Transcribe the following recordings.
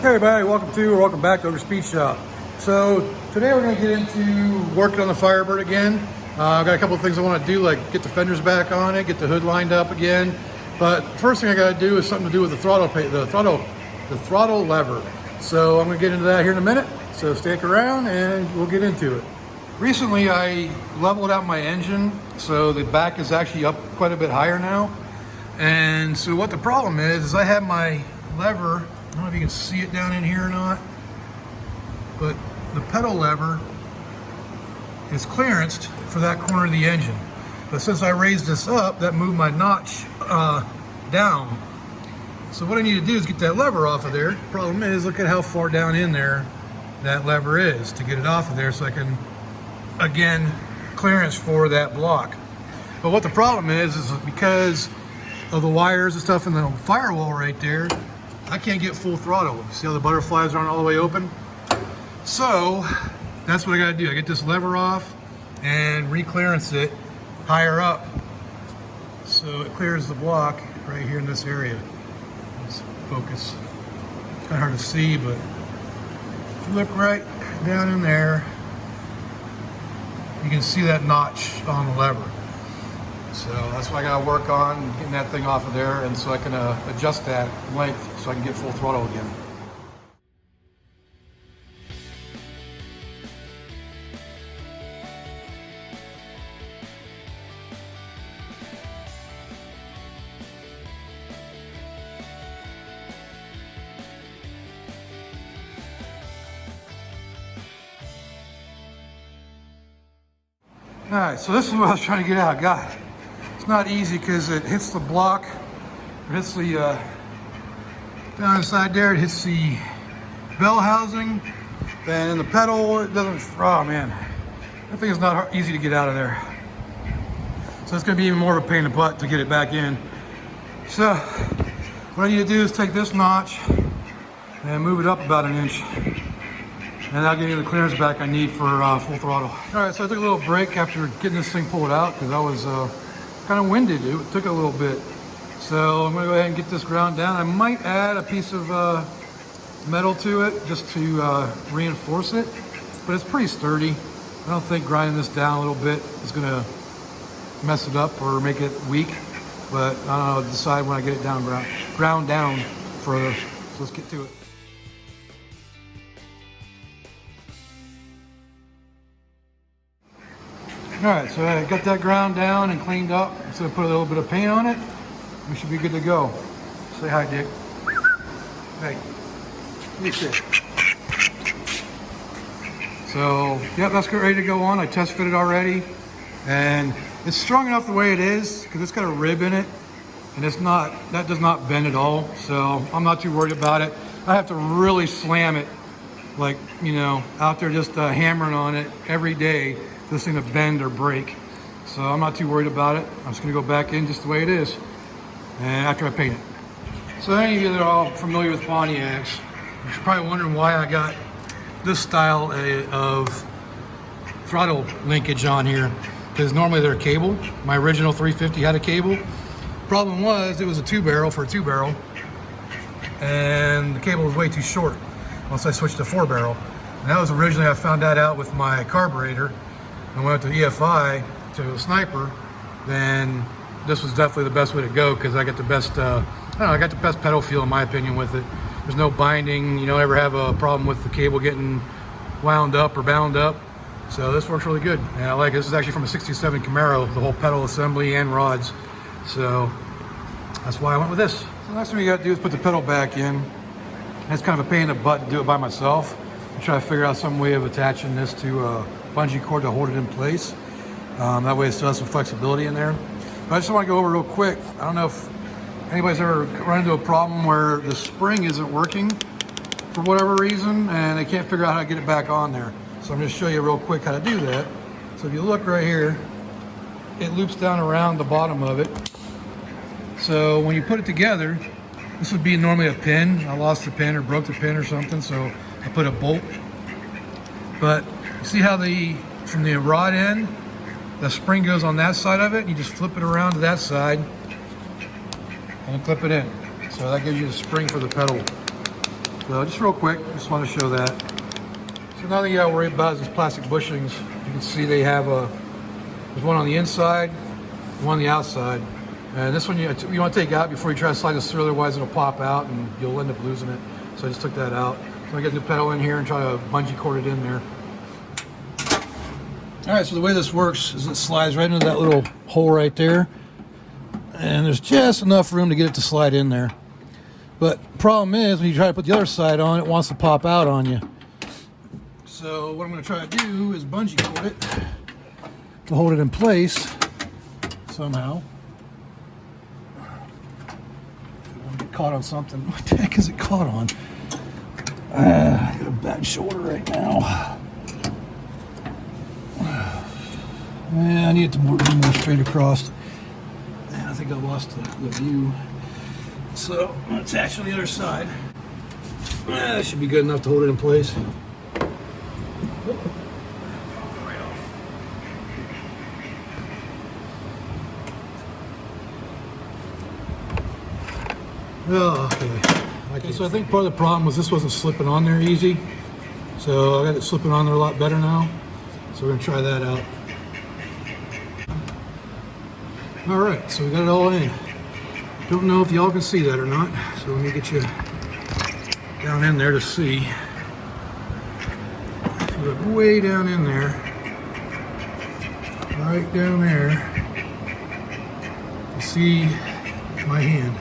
Hey everybody, welcome back to Ogre Speed Shop. So today we're going to get into working on the Firebird again. I've got a couple of things I want to do, like get the fenders back on it, get the hood lined up again. But first thing I got to do is something to do with the throttle lever. So I'm going to get into that here in a minute. So stick around and we'll get into it. Recently I leveled out my engine, so the back is actually up quite a bit higher now. And so what the problem is I have my lever. I don't know if you can see it down in here or not, but the pedal lever is clearanced for that corner of the engine. But since I raised this up, that moved my notch down. So what I need to do is get that lever off of there. Problem is, look at how far down in there that lever is to get it off of there so I can, again, clearance for that block. But what the problem is because of the wires and stuff in the firewall right there, I can't get full throttle. See how the butterflies aren't all the way open? So that's what I gotta do. I get this lever off and re-clearance it higher up so it clears the block right here in this area. Let's focus. It's kind of hard to see, but if you look right down in there, you can see that notch on the lever. So that's what I gotta work on, getting that thing off of there, and so I can adjust that length so I can get full throttle again. All right, so this is what I was trying to get out. God. It's not easy because it hits the block, it hits the, down inside there, it hits the bell housing, and in the pedal, it doesn't, oh man, that thing is not easy to get out of there. So it's going to be even more of a pain in the butt to get it back in. So what I need to do is take this notch and move it up about an inch. And that'll give me the clearance back I need for full throttle. All right, so I took a little break after getting this thing pulled out because I was kind of winded. It took a little bit. So I'm gonna go ahead and get this ground down. I might add a piece of metal to it just to reinforce it, but it's pretty sturdy. I don't think grinding this down a little bit is gonna mess it up or make it weak, but I'll decide when I get it down ground down further. So let's get to it. All right, so I got that ground down and cleaned up. So I put a little bit of paint on it. We should be good to go. Say hi, Dick. Hey, you sit. So, yep, that's ready to go on. I test fitted already. And it's strong enough the way it is because it's got a rib in it. And it's not, that does not bend at all. So I'm not too worried about it. I have to really slam it, like, you know, out there just hammering on it every day. This thing to bend or break. So I'm not too worried about it. I'm just gonna go back in just the way it is, and after I paint it. So any of you that are all familiar with Pontiacs, you're probably wondering why I got this style of throttle linkage on here, because normally they're a cable. My original 350 had a cable. Problem was, it was a 2-barrel for a 2-barrel, and the cable was way too short once I switched to 4-barrel. And that was originally, I found that out with my carburetor. And went to EFI to a Sniper, then this was definitely the best way to go because I got the best, I don't know, I got the best pedal feel in my opinion with it. There's no binding, you don't ever have a problem with the cable getting wound up or bound up. So this works really good. And I like it. This is actually from a 67 Camaro, the whole pedal assembly and rods. So that's why I went with this. So the next thing we got to do is put the pedal back in. It's kind of a pain in the butt to do it by myself. I'm trying to figure out some way of attaching this to a bungee cord to hold it in place. That way it still has some flexibility in there. But I just want to go over real quick. I don't know if anybody's ever run into a problem where the spring isn't working for whatever reason and they can't figure out how to get it back on there. So I'm going to show you real quick how to do that. So if you look right here, it loops down around the bottom of it. So when you put it together, this would be normally a pin. I lost the pin or broke the pin or something, so I put a bolt. But you see how from the rod end, the spring goes on that side of it, and you just flip it around to that side and clip it in. So that gives you the spring for the pedal So just real quick, just want to show that. So now that you gotta worry about is these plastic bushings. You can see they have there's one on the inside, one on the outside. And this one you want to take out before you try to slide this through, otherwise it'll pop out and you'll end up losing it. So I just took that out. So I get the pedal in here and try to bungee cord it in there. All right, so the way this works is it slides right into that little hole right there. And there's just enough room to get it to slide in there. But problem is, when you try to put the other side on, it wants to pop out on you. So what I'm going to try to do is bungee cord it to hold it in place somehow. It won't get caught on something. What the heck is it caught on? I got a bad shoulder right now. Yeah, I need it to be more straight across. And I think I lost the view. So I'm going to attach on the other side. That should be good enough to hold it in place. Oh, okay. So I think part of the problem was this wasn't slipping on there easy. So I got it slipping on there a lot better now. So we're going to try that out. All right, so we got it all in. Don't know if y'all can see that or not. So let me get you down in there to see. Look way down in there. Right down there. You see my hand.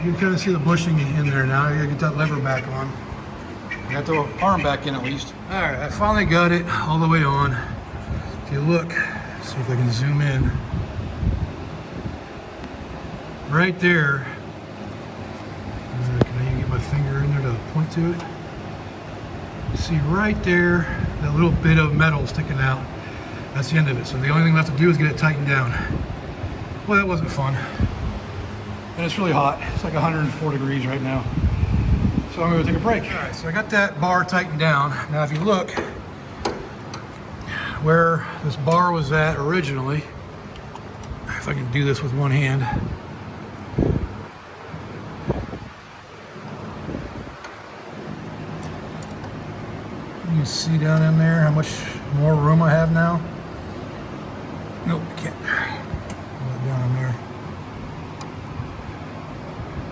You can kind of see the bushing in there now. You gotta get that lever back on. I got the arm back in at least. All right, I finally got it all the way on. If you look, see if I can zoom in. Right there. Can I even get my finger in there to point to it? You see right there, that little bit of metal sticking out. That's the end of it. So the only thing left to do is get it tightened down. Well, that wasn't fun. And it's really hot. It's like 104 degrees right now. So I'm gonna take a break. All right, so I got that bar tightened down. Now if you look where this bar was at originally, if I can do this with one hand. You can see down in there how much more room I have now. Nope, can't. Down in there.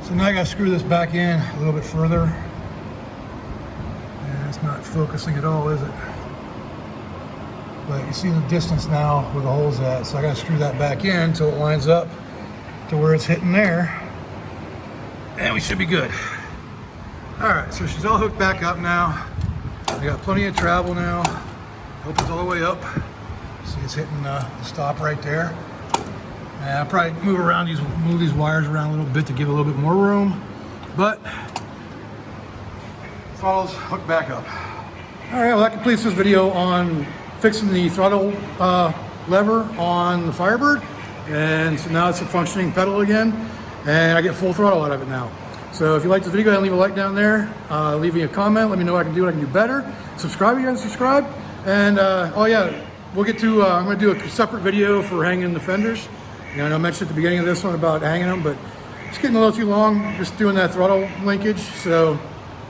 So now I got to screw this back in a little bit further. And it's not focusing at all, is it? But you see the distance now where the hole's at. So I got to screw that back in until it lines up to where it's hitting there. And we should be good. All right, so she's all hooked back up now. I got plenty of travel now. Opens all the way up. See, it's hitting the stop right there. And I'll probably move these wires around a little bit to give a little bit more room. But throttle's hooked back up. All right, well that completes this video on fixing the throttle lever on the Firebird. And so now it's a functioning pedal again. And I get full throttle out of it now. So if you liked the video, go ahead and leave a like down there. Leave me a comment. Let me know what I can do, what I can do better. Subscribe if you haven't subscribed. And oh yeah, we'll get to, I'm gonna do a separate video for hanging the fenders. You know, I know I mentioned at the beginning of this one about hanging them, but it's getting a little too long just doing that throttle linkage. So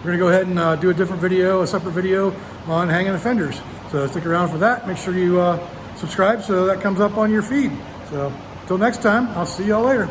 we're gonna go ahead and do a different video, a separate video on hanging the fenders. So stick around for that. Make sure you subscribe so that comes up on your feed. So until next time, I'll see y'all later.